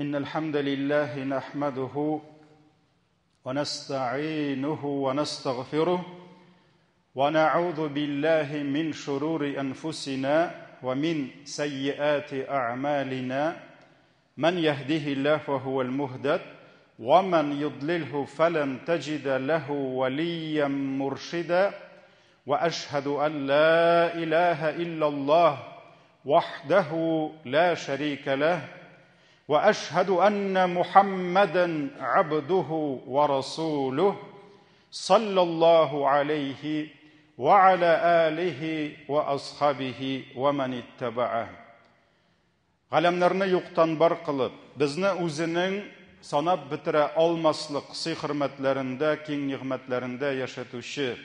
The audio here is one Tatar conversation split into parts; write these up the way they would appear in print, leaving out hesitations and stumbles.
إن الحمد لله نحمده ونستعينه ونستغفره ونعوذ بالله من شرور أنفسنا ومن سيئات أعمالنا من يهده الله فهو المهتد ومن يضلله فلن تجد له وليا مرشدا وأشهد أن لا إله إلا الله وحده لا شريك له وأشهد أن محمدا عبده ورسوله صلى الله عليه وعلى آله وأصحابه ومن اتبعه. Галәмнәрне юктан бар кылып, безне үзенең санап бетерә алмаслык сый-хөрмәтләрендә, киң нигъмәтләрендә яшәтүче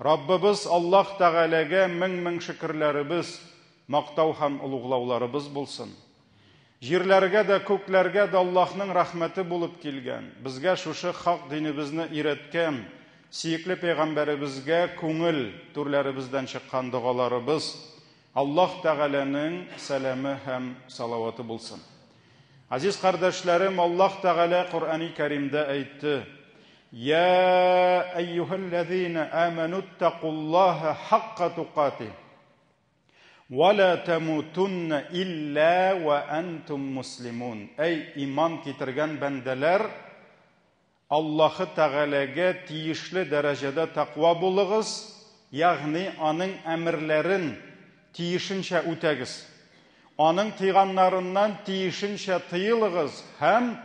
Раббыбыз Аллаһ Тәгаләгә мең шөкерләребез, мактау һәм улуглауларыбыз булсын. Җирләргә дә, күкләргә дә Аллаһның рәхмәте булып килгән. Безгә шушы хак динебезне өйрәткән сөекле пәйгамбәребезгә күңел түрләребездән чыккан дугаларыбыз Аллаһ Тәгаләнең сәламе һәм салаваты булсын. Азиз кардәшләрем, Аллаһ Тәгалә Куръан-ы Кәримдә әйтте: "Я әйюһәлләзина аману тақуллаһа хакка туқатih ва ла тамутунна илля ва антум муслимун." Әй иман китергән бәндәләр, Аллаһы Тәгаләгә тиешле дәрәҗәдә тақва булыгыз, ягъни аның әмерләрен тиешенчә үтәгез. Аның тыйганнарыннан тиешенчә тыелыгыз һәм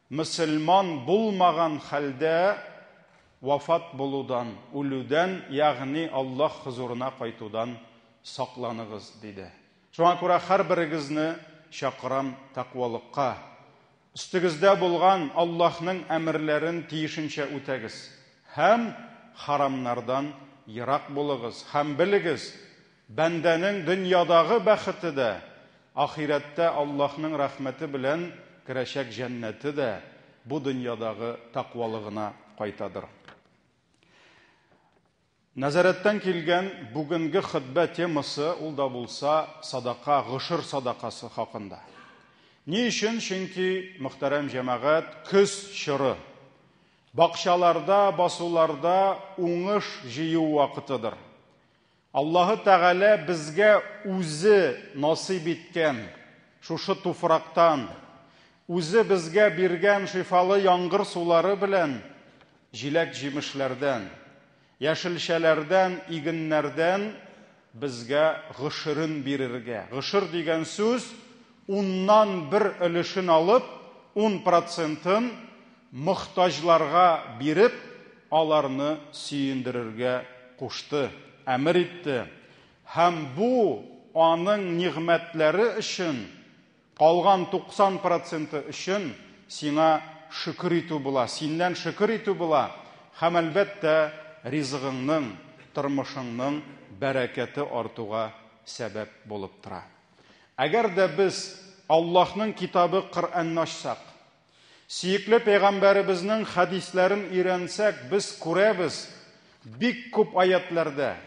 мөселман булмаган хәлдә вафат булудан, үлүдән, ягъни Аллаһ хузурына кайтудан сакланыгыз диде. Шуңа күрә һәрберегезне чакырам тақвалыкка. Үстегездә булган Аллаһның әмерләрен тиешенчә үтәгез һәм харамнардан ерак булыгыз һәм белегез, бәндәнең дөньядагы бәхете дә, ахирәттә Аллаһның рәхмәте белән керәчәк җәннәте дә бу дөньядагы тақвалыгына кайтадыр. Назараттан килгән бүгенге хутба темасы ул да булса садака, гышыр садакасы хакында. Ни өчен? Чөнки мөхтәрәм җәмәгать, көз чоры. Бакчаларда, басуларда уңыш җыю вакытыдыр. Аллаһы Тәгалә безгә үзе насыйп иткән шушы туфрактан, үзе безгә биргән шифалы яңгыр сулары белән җиләк җимешләрдән, яшелчәләрдән, игеннәрдән безгә гышырын бирергә. Гышыр дигән сүз 10нан 1 өлешен алып, 10%-ын мохтаҗларга биреп, аларны сөендерергә кушты, әмер итте. Һәм бу аның нигъмәтләре өчен, калган 90% өчен сиңа шөкер итү була, синнән шөкер итү була. Һәм әлбәттә ризыгыңның, тормышыңның бәрәкәте артуга сәбәп булып тора. Әгәр дә без Аллаһның китабы Коръәнне ачсак, сөекле пәйгамбәребезнең хадисләрен өйрәнсәк, без күрәбез, бик күп аятларда,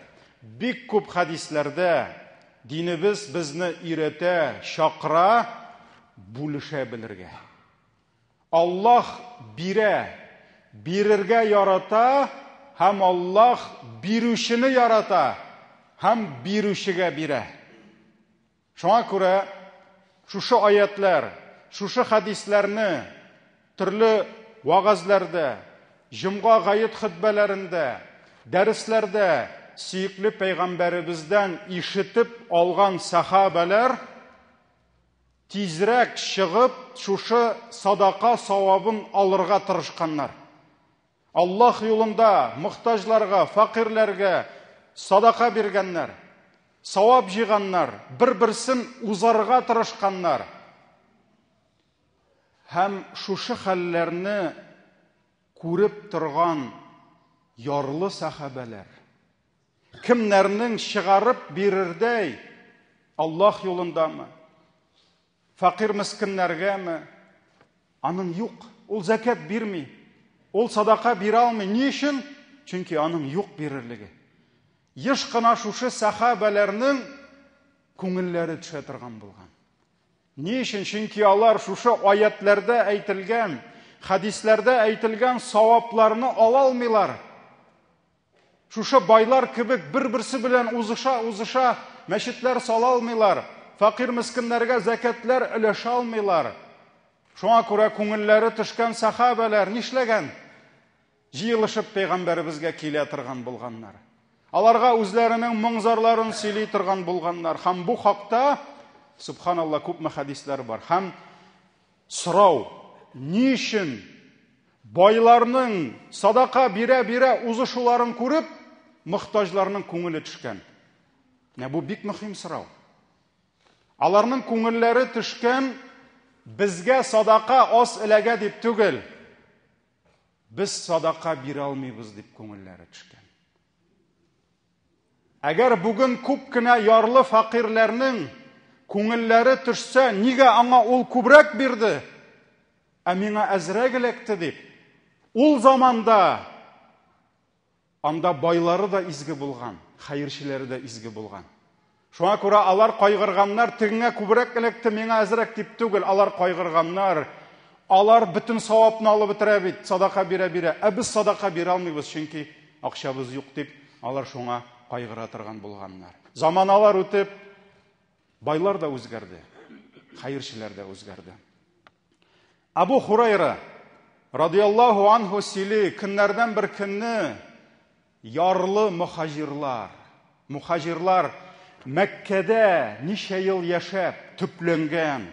бик күп хадисләрдә динебез безне өйрәтә, чакыра, бүлешә белергә. Аллаһ бирә, бирергә ярата, һәм Аллаһ бирүчене ярата, һәм бирүчегә бирә. Шуңа күрә шушы аятлар, шушы хадисләрне төрле вагазларда, җомга гает хутбаларында, дәресләрдә сөекле пәйгамбәребездән ишетеп алган сахабалар тизрәк чыгып шушы садака савабын алырга тырышканнар. Аллаһ юлында мохтаҗларга, факирләргә садака биргәннәр, савап җыйганнар, бер-берсен узарга тырышканнар. Һәм шушы хәлләрне күреп торган ярлы сахабалар кемнәрнең чыгарып бирердәй Аллаһ юлындамы, факир мискиннәргәме? Аның юк, ул закат бирми, ул садака бирә алмый. Ни өчен? Чөнки аның юк бирерлеге. Еш кына шушы сахабаларның күңелләре төшә торган булган. Ни өчен? Чөнки алар шушы аятларда әйтелгән, хадисләрдә әйтелгән савапларны ала алмыйлар. Шушы байлар кебек бер-берсе белән узыша, мәчетләр сала алмыйлар, фақир мискиннәргә закатлар өләшә алмыйлар. Шуңа күрә күңелләре төшкән сахабалар нишләгән? Җыелышып пәйгамбәребезгә килә торган булганнар. Аларга үзләренең моңзарларын сөйли торган булганнар. Һәм бу хакта, субханалла, күпме хадислар бар. Һәм сорау, ни өчен байларның садака бирә узышуларын күреп, мохтаҗларның күңеле төшкән? Бу бик мөһим сорау. Аларның күңелләре төшкән безгә садака аз эләгә дип түгел. Без садака бирә алмыйбыз дип күңелләре төшкән. Әгәр бүген күп кенә ярлы фақирләрнең күңелләре төшсә, нигә аңа ул күбрәк бирде, ә миңа әзрәк эләкте дип? Ул заманда анда байлары да изге булган, хәерчеләре дә изге булган. Шуңа күрә алар кайгырганнар, тегеңә күбрәк эләкте, миңа әзрәк дип түгел, алар кайгырганнар. Алар бөтен савапны алып бетерә бит, садака бирә. Ә без садака бирә алмыйбыз, чөнки акчабыз юк дип, алар шуңа кайгыра торган булганнар. Заманалар үтеп, байлар да үзгәрде, хәерчеләр дә үзгәрде. Абу Хурайра радиллаһу анһу сөйли, көннәрдән бер көнне ярлы мухаҗирлар Мәккәдә ничә ел яшәп, төпләнгән.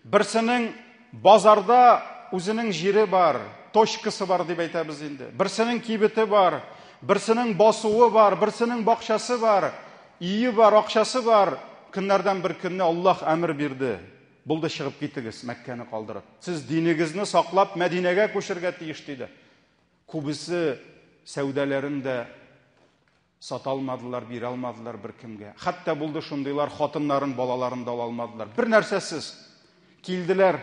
Берсенең базарда үзенең җире бар, точкасы бар дип әйтәбез инде. Берсенең кибете бар, берсенең басуы бар, берсенең бакчасы бар, ие бар, акчасы бар. Көннәрдән бер көнне Аллаһ әмер бирде. Булды, чыгып китегез, Мәккәне калдырып. Сез динегезне саклап Мәдинәгә күчәргә тиеш диде. Күбесе сәүдәләрен дә сата алмадылар, бирә алмадылар бер кемгә. Хәтта булды шундыйлар, хатыннарын, балаларын да ала алмадылар. Бер нәрсәсез килделәр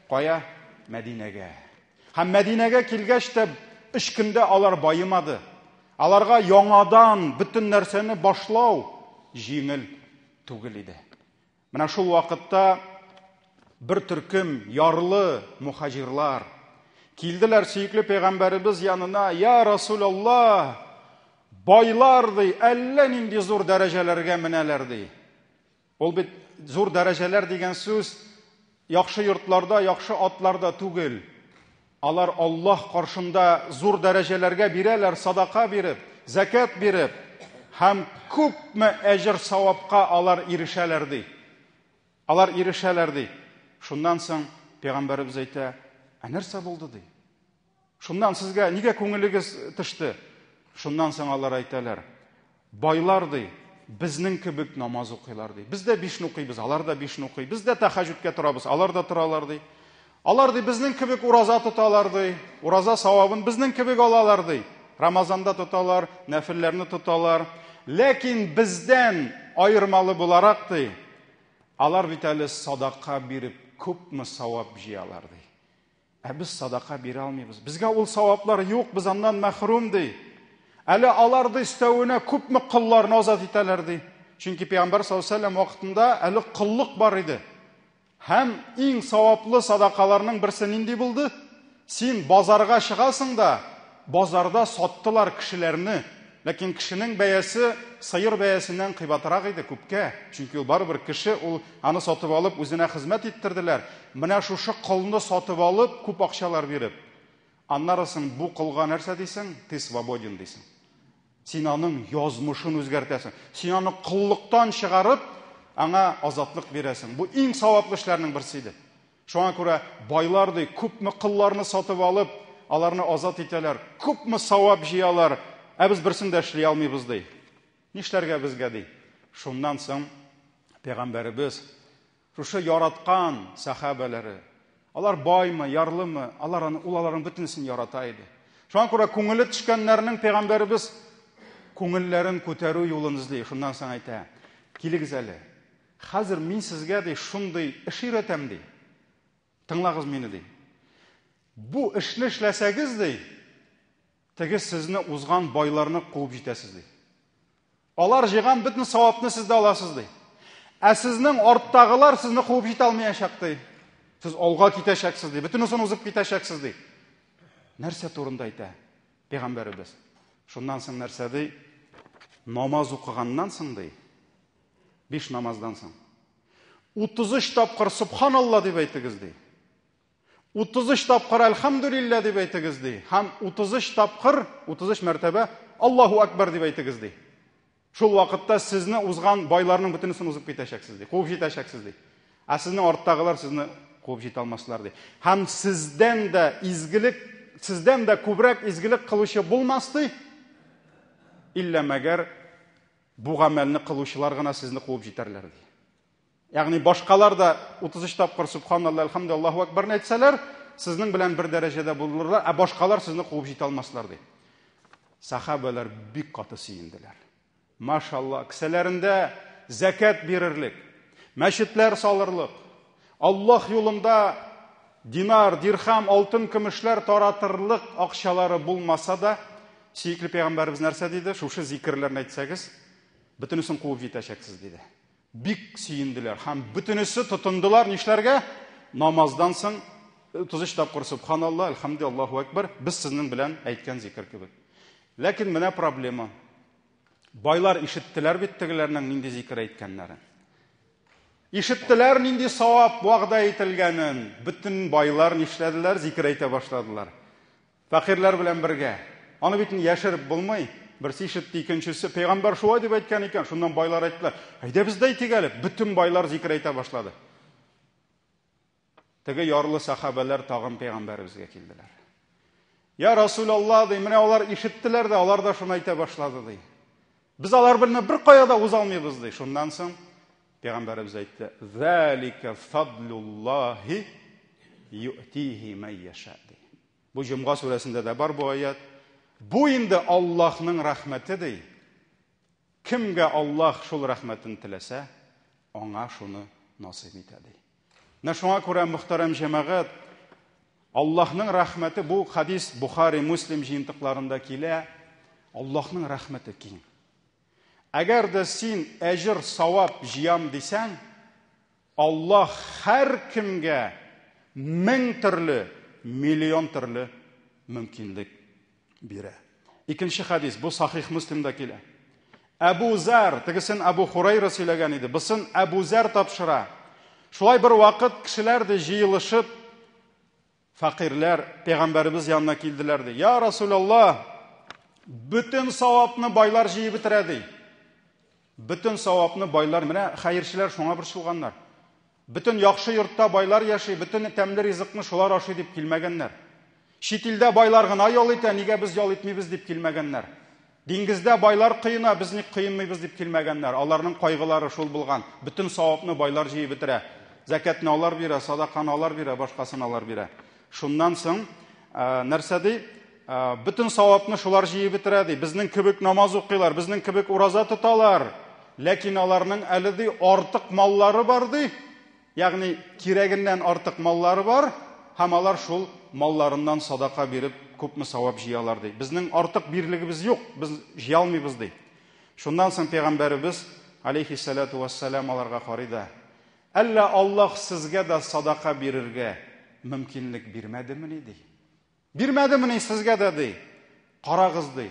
кая? Мәдинәгә. Һәм Мәдинәгә килгәч тә 3 көндә алар байымады. Аларга яңадан бөтен нәрсәне башлау җиңел түгел иде. Менә шул вакытта бер төркем ярлы мухаҗирлар килделәр сөйкле пәйгамбәребез янына. Я Расулаллаһ, байлар ди, әллә нинди зур дәрәҗәләргә менәләр ди. Ул бит зур дәрәҗәләр дигән сүз яхшы йортларда, яхшы атларда түгел. Алар Аллаһ каршында зур дәрәҗәләргә бирәләр, садака биреп, закат биреп, һәм күпме әҗр савапка алар ирешәләр ди. Алар ирешәләр ди. Шуннан соң пәйгамбәребез әйтә, нәрсә булды ди? Шуннан сезгә нигә күңелегез төште? Шуннан соң алар әйтәләр, байлар ди, безнең кебек намаз укыйлар ди. Без дә 5 укыйбыз, алар да 5 укый. Без дә тәһаҗҗүдкә торабыз, алар да торалар ди. Алар ди, безнең кебек ураза тоталар ди. Ураза савабын безнең кебек алалар ди. Рамазанда тоталар, нәфилләрне тоталар. Ләкин бездән айырмалы буларак ди, алар бит әле садака биреп күпме савап җыялар ди. Ә без садака бирә алмыйбыз. Безгә ул саваплар юк, без аннан мәхрүм ди. Әле аларды истәвенә күпме кылларны азат итәләр ди. Чөнки Пәйгамбәр саллаллаһу алейһи ва саллям вакытында әле кыллык бар иде. Һәм иң саваплы садакаларның берсе нинди булды? Син базарга чыгасың да, базарда саттылар кешеләрне. Ләкин кешенең бәясе сыйыр бәясеннән кыйбатрак иде күпкә. Чөнки ул барыбер кеше, ул аны сатып алып үзенә хезмәт иттерделәр. Менә шушы кылны сатып алып күп акчалар биреп. Аннарысын бу кылга нәрсә дисең? Ты свободен дисең. Син аның язмышын үзгәртәсең. Син аны кыллыктан чыгарып, аңа азатлык бирәсең. Бу иң саваплы эшләрнең берсе иде. Шуңа күрә байлар ди, күпме кылларны сатып алып, аларны азат итәләр. Күпме савап җыялар. Ә без берсен дә эшли алмыйбыз ди. Нишләргә безгә ди? Шуннан соң пәйгамбәребез шушы яраткан сахабалары, алар баймы, ярлымы, аларның бөтенесен ярата иде. Шуңа күрә күңеле төшкәннәрнең пәйгамбәребез күңелләрен күтәрү юлын эзли. Шуннан соң әйтә, килегез әле. Хәзер мин сезгә ди шундый эш өйрәтәм ди. Тыңлагыз мине ди. Бу эшне эшләсәгез ди, теге сезне узган байларны куып җитәсез ди. Алар җыган бөтен савапны сез дә аласыз ди. Сезнең арттагылар сезне куып җитә алмаячак ди. Сез алга китәчәксез ди. Бөтенесен узып китәчәксез ди. Нәрсә турында әйтә Пәйгамбәребез? Шуннан соң нәрсә ди? Намаз укыганнан соң ди. 5 намаздан соң 33 тапкыр Субханалла дип әйтегез ди. 33 тапкыр Әлхәмдүлиллә дип әйтегез ди. Һәм 33 тапкыр, 33 мәртәбә Аллаһу Акбар дип әйтегез ди. Шул вакытта сезне узган байларның бөтенесен узып китәчәксез ди. Куып җитәчәксез ди. Сезнең арттагылар сезне куып җитә алмаслар ди. Һәм сездән дә күбрәк изгелек кылучы булмас ди. Илля мәгәр бу гамәлне кылучылар гына сезне куып җитәрләр ди. Ягъни башкалар да 33 тапкыр Субханалла, Әлхәмдүлиллә, Аллаһу Акбарны әйтсәләр, сезнең белән бер дәрәҗәдә булырлар, ә башкалар сезне куып җитә алмаслар ди. Сахабалар бик каты сөенделәр. Машалла, киселәрендә закат бирерлек, мәчетләр салырлык, Аллаһ юлында динар, дирхам, алтын, көмешләр таратырлык акчалары булмаса да, сөйкле Пәйгамбәрбез нәрсә диде? Шушы зикрләрне әйтсәгез, бөтенесен куып җитәчәксез диде. Бик сөенделәр һәм бөтенесе тотындылар нишләргә? Намаздан соң 33 тапкыр Субханалла, Әлхәмдүлиллә, Аллаһу Акбар, без сезнең белән әйткән зикр кебек. Ләкин менә проблема. Байлар ишеттеләр бит тегеләрнең нинди зикр әйткәннәрен. Ишеттеләр нинди савап вәгъдә ителгәнен. Бөтен байлар нишләделәр? Зикр әйтә башладылар. Фәкыйрләр белән бергә. Аны бит яшереп булмый. Берсе ишетте, икенчесе Пәйгамбәр шулай дип әйткән икән. Шуннан байлар әйттеләр: "Әйдә без дә әйтик әле." Бөтен байлар зикр әйтә башлады. Теге ярлы сахабалар тагын Пәйгамбәребезгә килделәр. "Я Расулалла", ди, "менә алар ишеттеләр дә, алар да шуны әйтә башлады", ди. "Без алар белән бер кая да уза алмыйбыз", ди. Шуннан соң Пәйгамбәребез әйтте: "Залика фадлуллаһи ю'тиһи ман яша", ди. Бу Җомга сүрәсендә дә бар бу аят. Бу инде Аллаһның рәхмәте ди. Кемгә Аллаһ шул рәхмәтен теләсә, аңа шуны насыйп итә ди. Менә шуңа күрә, мөхтәрәм җәмәгать, Аллаһның рәхмәте, бу хадис Бухари, Муслим җыентыкларында килә. Аллаһның рәхмәте киң. Әгәр дә син әҗр, савап җыям дисәң, Аллаһ һәр кемгә 1000 төрле, миллион төрле мөмкинлек бирә. Икенче хадис, бу Сахих Муслимда килә. Әбу Зар, тегесен Әбу Хурайра сөйләгән иде. Бусын Әбу Зар тапшыра. Шулай бер вакыт кешеләр дә җыелышып, фәкыйрләр Пәйгамбәребез янына килделәр ди. "Я Расулалла, бөтен савапны байлар җыеп бетерә", ди. Бөтен савапны байлар, менә хәерчеләр шуңа борчылганнар. Бөтен яхшы йортта байлар яши, бөтен тәмле ризыкны шулар ашый дип килмәгәннәр. Шитилдә байлар гына ял итә, нигә без ял итмибез дип килмәгәннәр. Диңгездә байлар кыена, без ник кыенмыйбыз дип килмәгәннәр. Аларның кайгылары шул булган. Бөтен савапны байлар җыеп бетерә. Закатны алар бирә, садаканы алар бирә, башкасын алар бирә. Шуннан соң нәрсә ди? Бөтен савапны шулар җыеп бетерә ди. Безнең кебек намаз укыйлар, безнең кебек ураза тоталар. Ләкин аларның әле ди артык маллары бар ди. Ягъни кирәгеннән артык маллары бар. Һәм алар шул малларыннан садака биреп күпме савап җыялар ди. Безнең артык бирлегебез юк, без җыя алмыйбыз ди. Шуннан соң Пәйгамбәребез алейһиссалату вассалам аларга карыйда: "Әллә Аллаһ сезгә дә садака бирергә мөмкинлек бирмәдеме?" ди. "Бирмәдеме сезгә дә?" ди. "Карагыз", ди.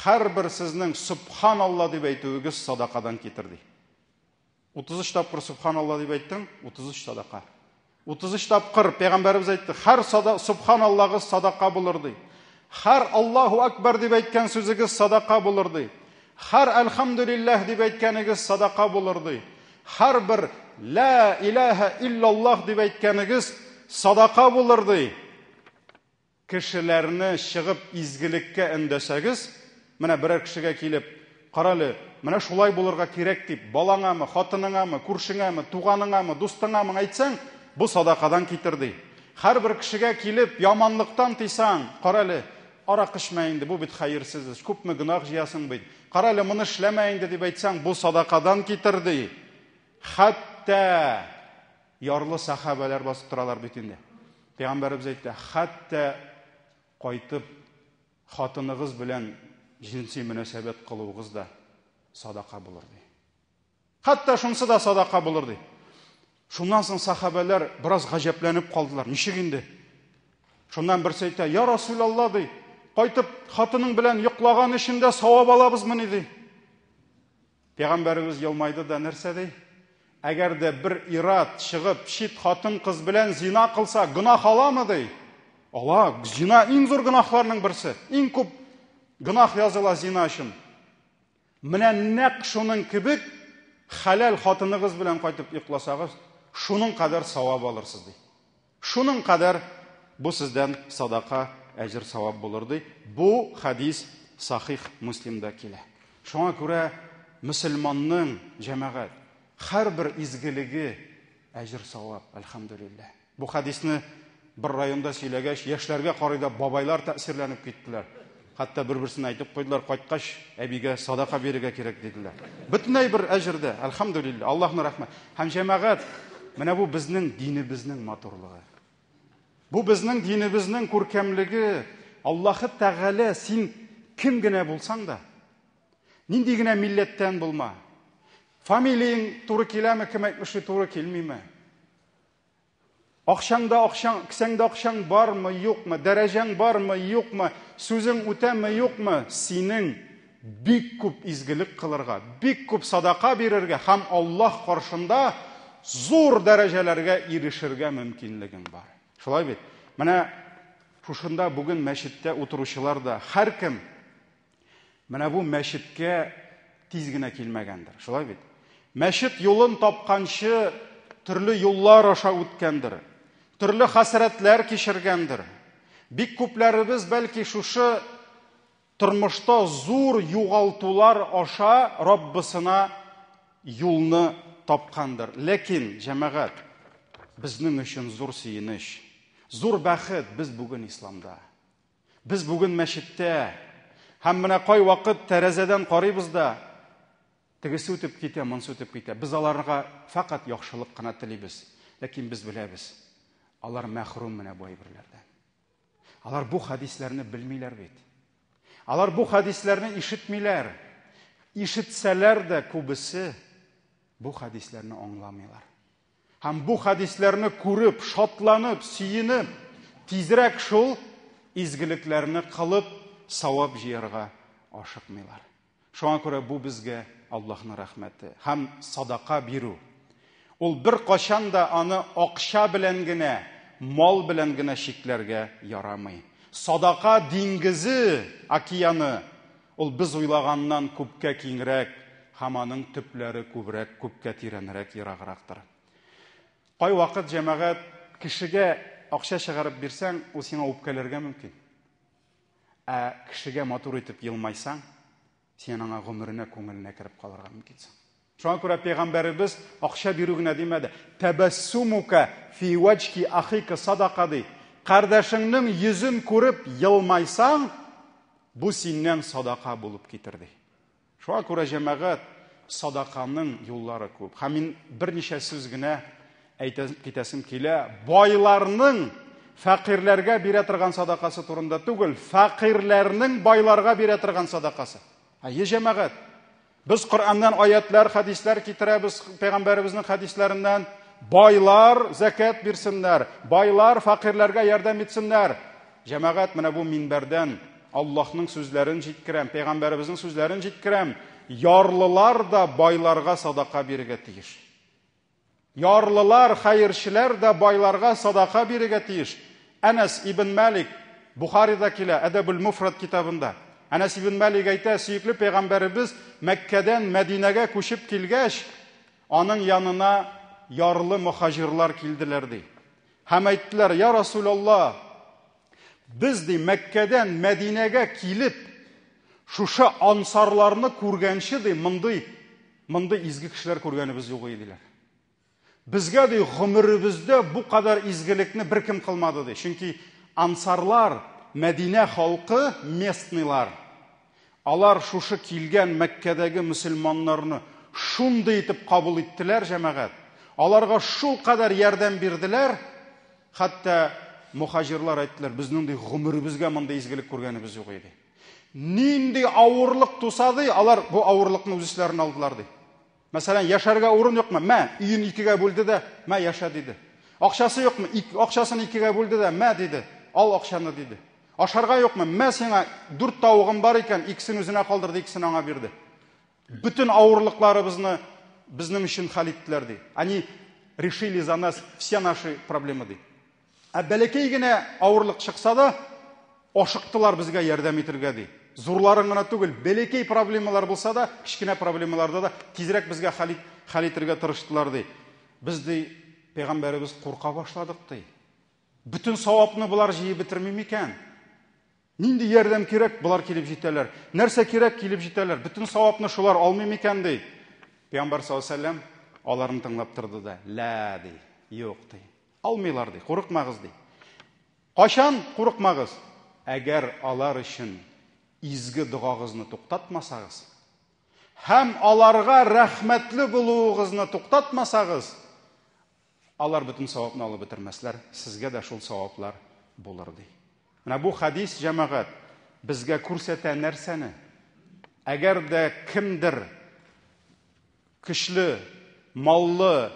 "Һәрбер сезнең Субханалла дип әйтүегез садакадан китер", ди. 33 тапкыр Субханалла дип әйттең, 33 садака. 33 тапкыр Пәйгамбәребез әйтте: "Һәр Субханаллahыгыз садака булыр", ди. "Һәр Аллаһу Акбар дип әйткән сүзегез садака булыр", ди. "Һәр Әлхәмдүлилләһ дип әйткәнегез садака булыр", ди. "Һәр бер Ла илаһа иллаллаһ дип әйткәнегез садака булыр", ди. Кешеләрне чыгып изгелеккә өндәсәгез, менә берәр кешегә килеп, "Каралы, менә шулай булырга кирәк" дип, балаңамы, хатыныңамы, күршеңамы, туганыңамы, дустыңамы әйтсәң, бу садакадан китер, ди. Һәрбер кешегә килеп, яманлыктан тыйсаң, "Каралы, арак эчмә инде, бу бит хәерсез, күпме гынах җыясың бит. Каралы, моны эшләмә инде" дип әйтсәң, бу садакадан китер, ди. Хәтта ярлы сахабалар басып торалар бит инде. Пәйгамбәребез әйтте: "Хәтта кайтып хатыныгыз белән җинси мөнәсәбәт кылуыгыз да садака булыр", ди. Хатта шунсы да садақа булыр ди. Шуннан соң сахабалар біраз ғажапланып қалдылар. Ничек инде? Шуннан берсе әйтә: "Я Расулалла", ди, "Кайтып хатының белән йоклаган өчен дә савап алабызмыни?" ди. Пәйгамбәрбез елмайды да нәрсә ди? Әгәр дә бер ират чыгып, шит хатын кыз белән зина кылса, гынах аламы ди? Ала, зина иң зур гынахларның берсе. Иң күп гынах языла зина өчен. Менә нәкъ шуның кебек халал хатыныгыз белән кайтып йокласагыз, шуның кадәр савап алырсыз ди. Шуның кадәр бу сездән садака, әҗр, савап булыр ди. Бу хадис Сахих Муслимда килә. Шуңа күрә мөселманның җәмәгать һәрбер изгелеге әҗр, савап, әлхәмдүлилләh. Бу хадисне bir районда сөйләгәч, яшьләргә карыйда бабайлар тәэсирләнеп киттеләр. Хатта бер-берсенә әйтеп куйдылар: "Кайткач, әбигә садака бирергә кирәк", диделәр. Бөтенләй бер әҗрдә, әлхәмдүлилләh, Аллаһның рәхмәте. Һәм җәмәгать, менә бу безнең динебезнең матурлыгы. Бу безнең динебезнең күркәмлеге. Аллаһы Тәгалә, син кем генә булсаң да, нинди генә милләттән булма, фамилияң туры киләме, кем әйтмешли туры килмиме, акчаңда акчаң, кисәңдә акчаң бармы, юкмы, дәрәҗәң бармы, юкмы, сүзең үтәме, юкмы, синең бик күп изгелек кылырга, бик күп садака бирергә һәм Аллаһ каршында зур дәрәҗәләргә ирешергә мөмкинлегең бар. Шулай бит. Менә шушында бүген мәчеттә утыручылар да һәркем менә бу мәчеткә тиз генә килмәгәндер. Шулай бит. Мәчет юлын тапканчы төрле юллар аша үткәндер. Төрле хәсрәтләр кичергәндер. Бик күпләребез бәлки шушы тормышта зур югалтулар аша Раббысына юлны тапкандыр. Ләкин җәмәгать, безнең өчен зур сөенеч, зур бәхет без бүген исламда. Без бүген мәчеттә һәм менә кай вакыт тәрәзәдән карыйбыз да, тегесе үтеп китә, монсы үтеп китә. Без аларга фақат яхшылык кына телибез. Ләкин без беләбез, алар мәхрум менә бу әйберләрдән. Алар бу хадисләрне белмиләр бит. Алар бу хадисләрне ишетмиләр. Ишетсәләр дә күбесе бу хадисләрне аңламыйлар. Һәм бу хадисләрне күреп, шатланып, сөенеп, тизрәк шул изгелекләрне кылып, савап җыярга ашыкмыйлар. Шуңа күрә бу безгә Аллаһның рәхмәте һәм садака бирү. Ул бер кашан да аны акча белән генә, мал белән генә шикләргә ярамый. Садака диңгезе, океаны, ул без уйлаганнан күпкә киңрәк, һәм аның төпләре күбрәк, күпкә тирәнрәк, ераграктыр. Кай вакыт җәмәгать кешегә акча чыгарып бирсәң, ул сиңа үпкәләргә мөмкин. Ә кешегә матур итеп елмайсаң, син аңа гомеренә, күңеленә кирип калырга мөмкинсең. Шуңа күрә Пәйгамбәрбез акча бирү генә димәде. Табассумука фи ваҗки ахика садака ди. Кардәшеңнең йөзен күреп елмайсаң, бу синнән садака булып китерде. Шуңа күрә җәмәгать, садаканың юллары күп. Һәм мин берничә сүз генә әйтеп китәсем килә. Байларның фәкыйрьләргә бирә торган садакасы турында түгел, фәкыйрьләрнең байларга бирә торган садакасы. Әйе җәмәгать, без Коръәннән аятлар, хадисләр китерәбез, Пәйгамбәребезнең хадисләреннән: байлар закат бирсеннәр, байлар фәкыйрьләргә ярдәм итсеннәр. Җәмәгать, менә бу минбәрдән Аллаһның сүзләрен җиткерәм, Пәйгамбәребезнең сүзләрен җиткерәм. Ярлылар да байларга садака бирергә тиеш. Ярлылар, хәерчеләр дә байларга садака бирергә тиеш. Анас ибн Малик Бухарида килә, Әдәбул Муфрад китабында. Анас ибн Малик әйтә, сөекле Пәйгамбәребез Мәккәдән Мәдинәгә күчеп килгәч, аның янына ярлы мухаҗирлар килделәр ди. Һәм әйттеләр: "Я Расулалла, без ди Мәккәдән Мәдинәгә килеп, шушы ансарларны күргәнче ди, мондый изге кешеләр күргәнебез юк иделәр. Безгә ди гомеребездә бу кадәр изгелекне беркем кылмады ди. Чөнки ансарлар, Мәдинә халкы, местныйлар. Алар шушы килгән Мәккәдәге мөселманнарны шундый итеп кабул иттеләр җәмәгать. Аларга шул кадәр ярдәм бирделәр, хәтта мухаҗирлар әйттеләр: "Безнең ди гомеребезгә мондай изгелек күргәнебез юк иде." Нинди авырлык туса ди, алар бу авырлыкны үз өсләренә алдылар ди. Мәсәлән, яшәргә урын юкмы? Мә, өен икегә бүлде дә, мә яша диде. Акчасы юкмы? Акчасын икегә бүлде дә, мә диде. Ал акчаны диде. Ашарга юкмы? Мә сиңа 4 тавыгым бар икән, икесен үзенә калдырды, икесен аңа бирде. Bütün авырлыкларыбызны безнең өчен хәл иттеләр ди. Они решили за нас все наши проблемы ди. Бәләкәй генә авырлык чыкса да, ашыктылар безгә ярдәм итәргә ди. Зурларын гына түгел, бәләкәй проблемалар булса да, кичкенә проблемаларда да тизрәк безгә хәл итәргә тырыштылар ди. Без ди пәйгамбәребез курка башладык ди. Bütün савапны булар җыеп бетерми микән? Нинди ярдәм кирәк, булар килеп җитәләр. Нәрсә кирәк, килеп җитәләр. Bütün савапны шулар алмый микән ди. Пәйгамбәр саллаллаһу алейһи ва саллям аларны тыңлап торды да, "Ла" ди. Юк ди. Алмыйлар ди. Курыкмагыз ди. Кашан курыкмагыз? Әгәр алар өчен изге дуагызны туктатмасагыз, һәм аларга рәхмәтле булуыгызны туктатмасагыз, алар bütün савапны алып бетермәсләр, сезгә дә шул саваплар булыр ди. Менә бу хадис җәмәгать безгә күрсәтә нәрсәне? Әгәр дә кемдер көчле, маллы,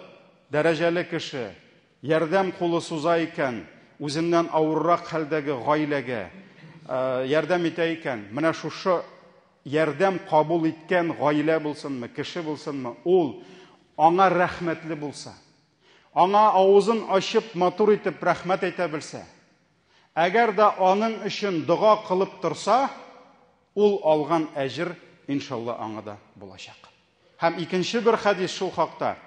дәрәҗәле кеше ярдәм кулы суза икән, үзеннән авыррак хәлдәге гаиләгә ярдәм итә икән, менә шушы ярдәм кабул иткән гаилә булсынмы, кеше булсынмы, ул аңа рәхмәтле булса, аңа авызын ачып матур итеп рәхмәт әйтә белсә, әгәр дә аның өчен дуга кылып торса, ул алган әҗр иншалла аңа да булачак. Һәм икенче бер хадис шул хакта.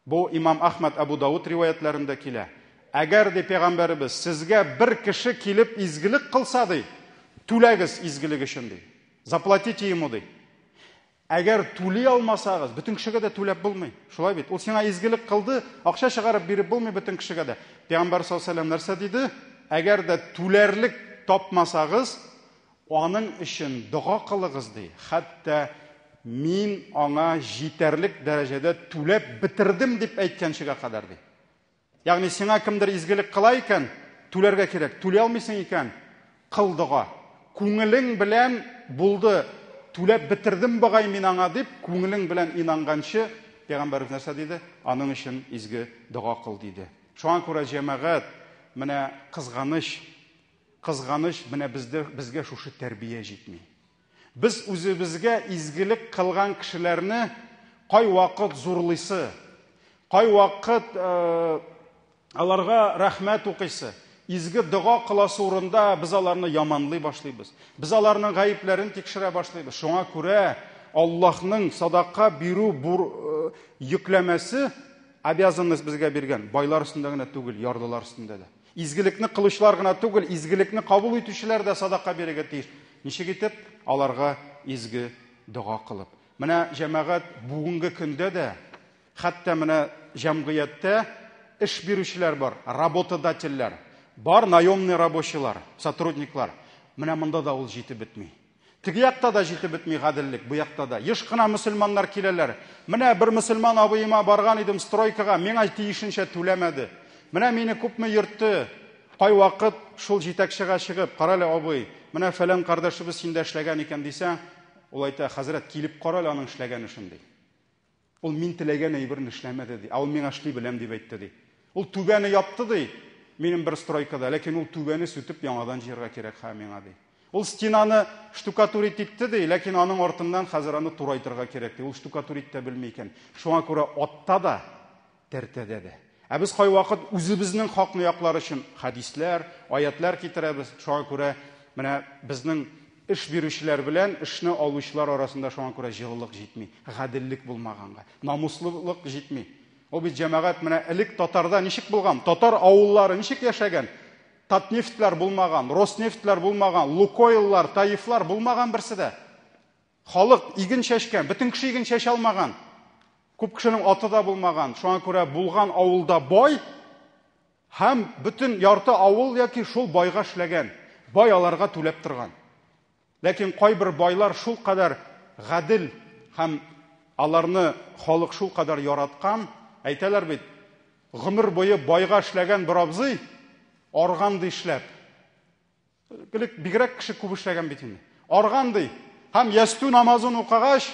Бу Имам Ахмад Абу Дауд риваятларында килә. Әгәр ди пәйгамбәребез сезгә бер кеше килеп изгелек кылса ди, түләгез изгелек өчен ди. Заплатите ему ди. Әгәр түли алмасагыз, bütün кешегә дә түләп булмый. Шулай бит. Ул сиңа изгелек кылды, акча чыгарып биреп булмый bütün кешегә дә. Пәйгамбәр саллаллаһу алейһи ва саллям нәрсә диде? Әгәр дә түләрлек тапмасагыз, аның өчен дуга кылыгыз ди. Хәтта мин аңа җитәрлек дәрәҗәдә түләп битердем дип әйткәнчегә кадәр ди. Ягъни сиңа кемдер изгелек кыла икән, түләргә кирәк. Түлә алмыйсың икән, кыл дуга. Күңелең белән булды, түләп битердем бугай мин аңа дип, күңелең белән инанганчы, пәйгамбәрбез нәрсә диде? Аның өчен изге дуга кыл диде. Шуңа күрә җәмәгать, менә кызганыч, менә безгә шушы тәрбия җитми. Biz үзебезгә изгелек кылган кешеләрне кай вакыт зурлыйсы, кай вакыт аларга рәхмәт укыйсы, изге дуга кыласы урында без аларны яманлый башлыйбыз. Без аларның гаепләрен тикшерә башлыйбыз. Шуңа күрә Аллаһның садака бирү йөкләмәсе обязанность безгә биргән. Байлар өстендә генә түгел, ярлылар өстендә дә. Изгелекне кылучылар гына түгел, изгелекне кабул итүчеләр дә садака бирергә тиеш. Ничек итеп? Аларга изге дуга кылып. Менә җәмәгать бүгенге көндә дә, хәтта менә җәмгыятьтә эш бирүчеләр бар, работодательләр, бар наемный рабочийлар, сотрудниклар. Менә монда да ул җитеп бетми. Теге якта да җитеп бетми гаделлек, бу якта да. Еш кына мөселманнар киләләр. Менә бер мөселман абыйыма барган идем стройкага, миңа тиешенчә түләмәде. Менә мине күпме йөртте. Кай вакыт шул җитәкчегә чыгып, карале абый, менә фәлән кардәшебез синдә эшләгән икән дисә, ул әйтә, хәзрәт килеп карале аның эшләгән эшен ди. Ул мин теләгән әйберне эшләмәде ди. Ул миңа эшли беләм дип әйтте ди. Ул түбәне япты ди. Минем бер стройкада, ләкин ул түбәне сүтеп яңадан җыярга кирәк һәм миңа ди. Ул стенаны штукатурит итте ди, ләкин аның артыннан хәзер аны турайтырга кирәк ди. Ул штукатурит тә белми икән. Шуңа күрә атта да, тәртәдә дә. Без кай вакыт үзебезнең хакны яклар өчен хадисләр, аятлар китерәбез. Шуңа күрә менә безнең эш бирүчеләр белән эшне алучылар арасында шуңа күрә җылылык җитми, гаделлек булмаганга, намуслылык җитми. Ул бит җәмәгать менә элек татарда ничек булган? Татар авыллары ничек яшәгән? Татнефтләр булмаган, Роснефтләр булмаган, Лукойллар, Таифлар булмаган берсе дә. Халык иген чәчкән, bütün кеше иген чәчә алмаган. Күп кешенең аты да булмаган. Шуңа күрә булган авылда бай һәм bütün ярты авыл яки шул байга эшләгән. Бай аларга түләп торган. Ләкин кайбер байлар шул кадәр гадел һәм аларны халык шул кадәр яраткан, әйтәләр бит, гомер буе байга эшләгән бер абзый арганды эшләп. Бигрәк кеше күп эшләгән бит инде. Арганды һәм ясту намазын укыгач,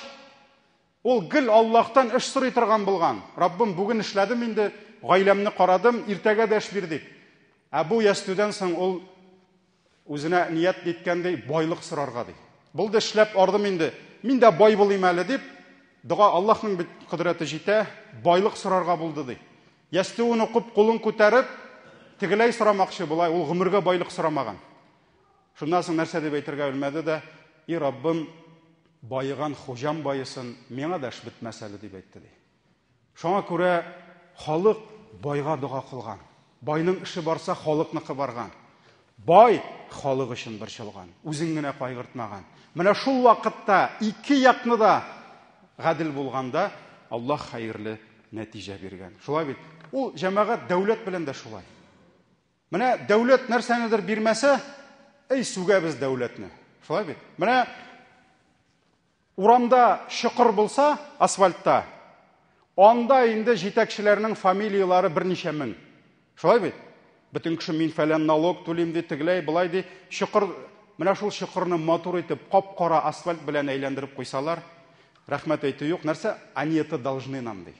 Ул гел Аллаһтан эш сорый торган булган. Раббым, бүген эшләдем инде, гаиләмне карадым, иртәгә дә эш бир дип. Бу ястүдән соң ул үзенә ният иткәндәй байлык сорарга ди. Булды эшләп ардым инде, мин дә бай булыйм әле дип, дуга Аллаһның бит кудрәте җитә, байлык сорарга булды ди. Ястүен укып, кулын күтәреп, тигеләй сорамакчы булай, ул гомергә байлык сорамаган. Шуннан соң нәрсә дип әйтергә белмәде дә, "И Раббым, байыган хуҗам байысын, миңа да эш бетмәс әле" дип әйтте ди. Шуңа күрә халык байга дуга кылган. Байның эше барса, халыкныкы барган. Бай халык өчен борчылган, үзен генә кайгыртмаган. Менә шул вакытта ике якны да гадил булганда, Аллаһ хәерле нәтиҗә биргән. Шулай бит. Ул җәмәгать дәүләт белән дә шулай. Менә дәүләт нәрсәнедер бирмәсә, сүгәбез дәүләтне. Шулай бит. Менә урамда шыкыр булса, асфальтта, анда инде җитәкчеләрнең фамилиялары берничә мең. Шулай бит. Бөтен кеше мин фәлән налог түлим ди, тегеләй, булай ди, шыкыр, менә шул шыкырны матур итеп, кап-кара асфальт белән әйләндереп куйсалар, рәхмәт әйтү юк, нәрсә? Они это должны нам ди.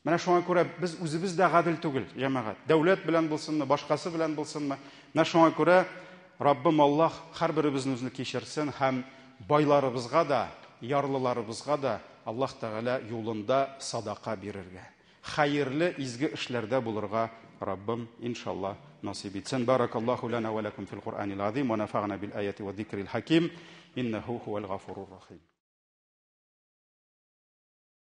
Менә шуңа күрә без үзебез дә гадил түгел, җәмәгать. Дәүләт белән булсынмы, башкасы белән булсынмы? Менә шуңа күрә Раббым Аллаһ һәрберебезне үзенә кичерсен һәм байларыбызга да, ярлыларыбызга да Аллаһ Тәгалә юлында садака бирергә. Хәерле изге эшләрдә булырга Раббым иншаллаһ насиб итсен. Баракаллаху лана ва лакум фил Кур'анил азим ва нафa'на бил аяти ва зикрил хаким. Иннаху хувал гафурур рахим.